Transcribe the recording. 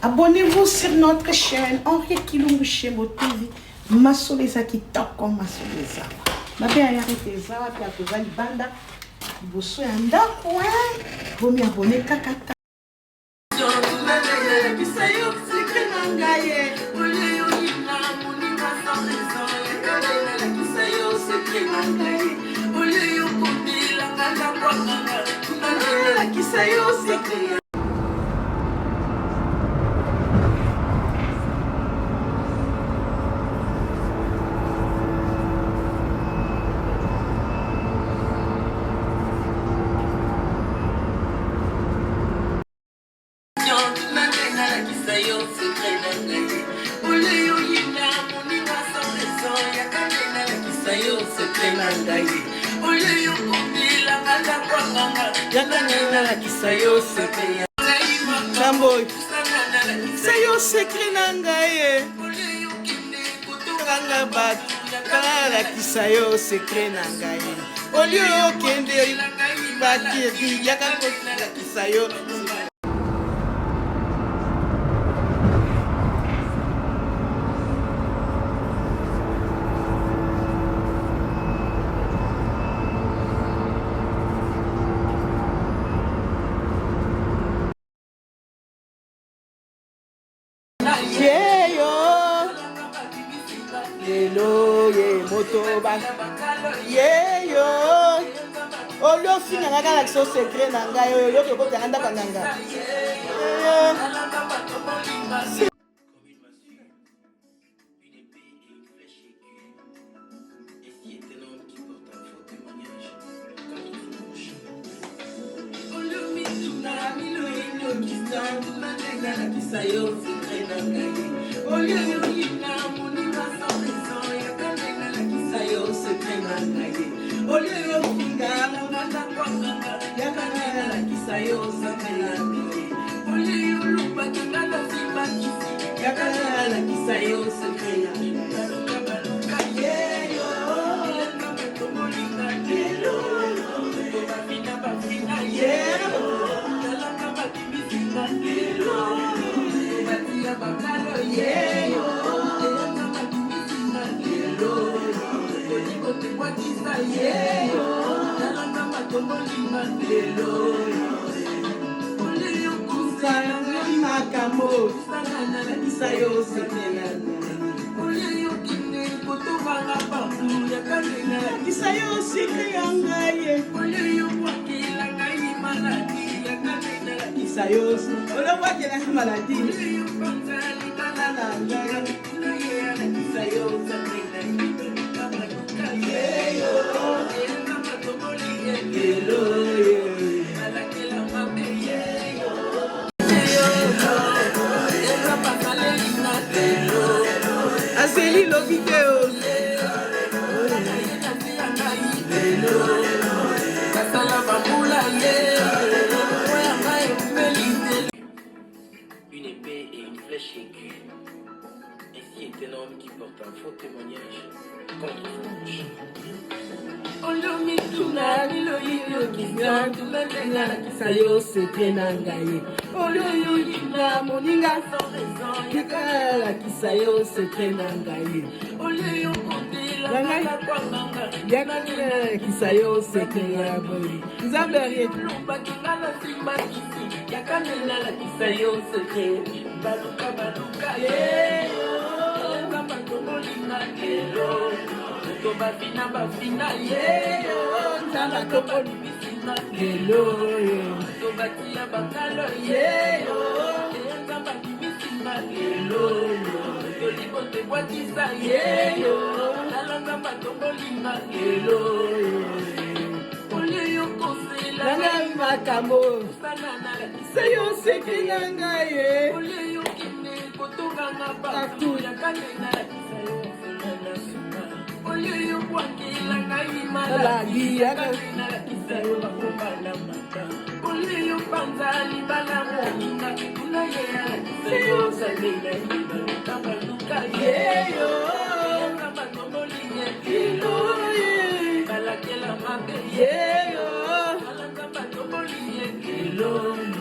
Abonnez-vous sur notre chaîne Henri Kilungu Shembo TV. Masoleza qui top comme Masoleza. Ma bien arrêté ça, puis à cause de banda. Vous soyez en d'accord, vous m'y abonnez kakata. Chamboy, sayo secret nangaye. Kanga bat, kala kisayo secret nangaye. Olio kende baki yaka kisayo. Motoba yeyo olio fina ngaka la so secret nanga yo yo ko tanga kanganga Une épée et une flèche aiguë. Ainsi est un homme qui porte un faux témoignage contre son prochain. Yeah.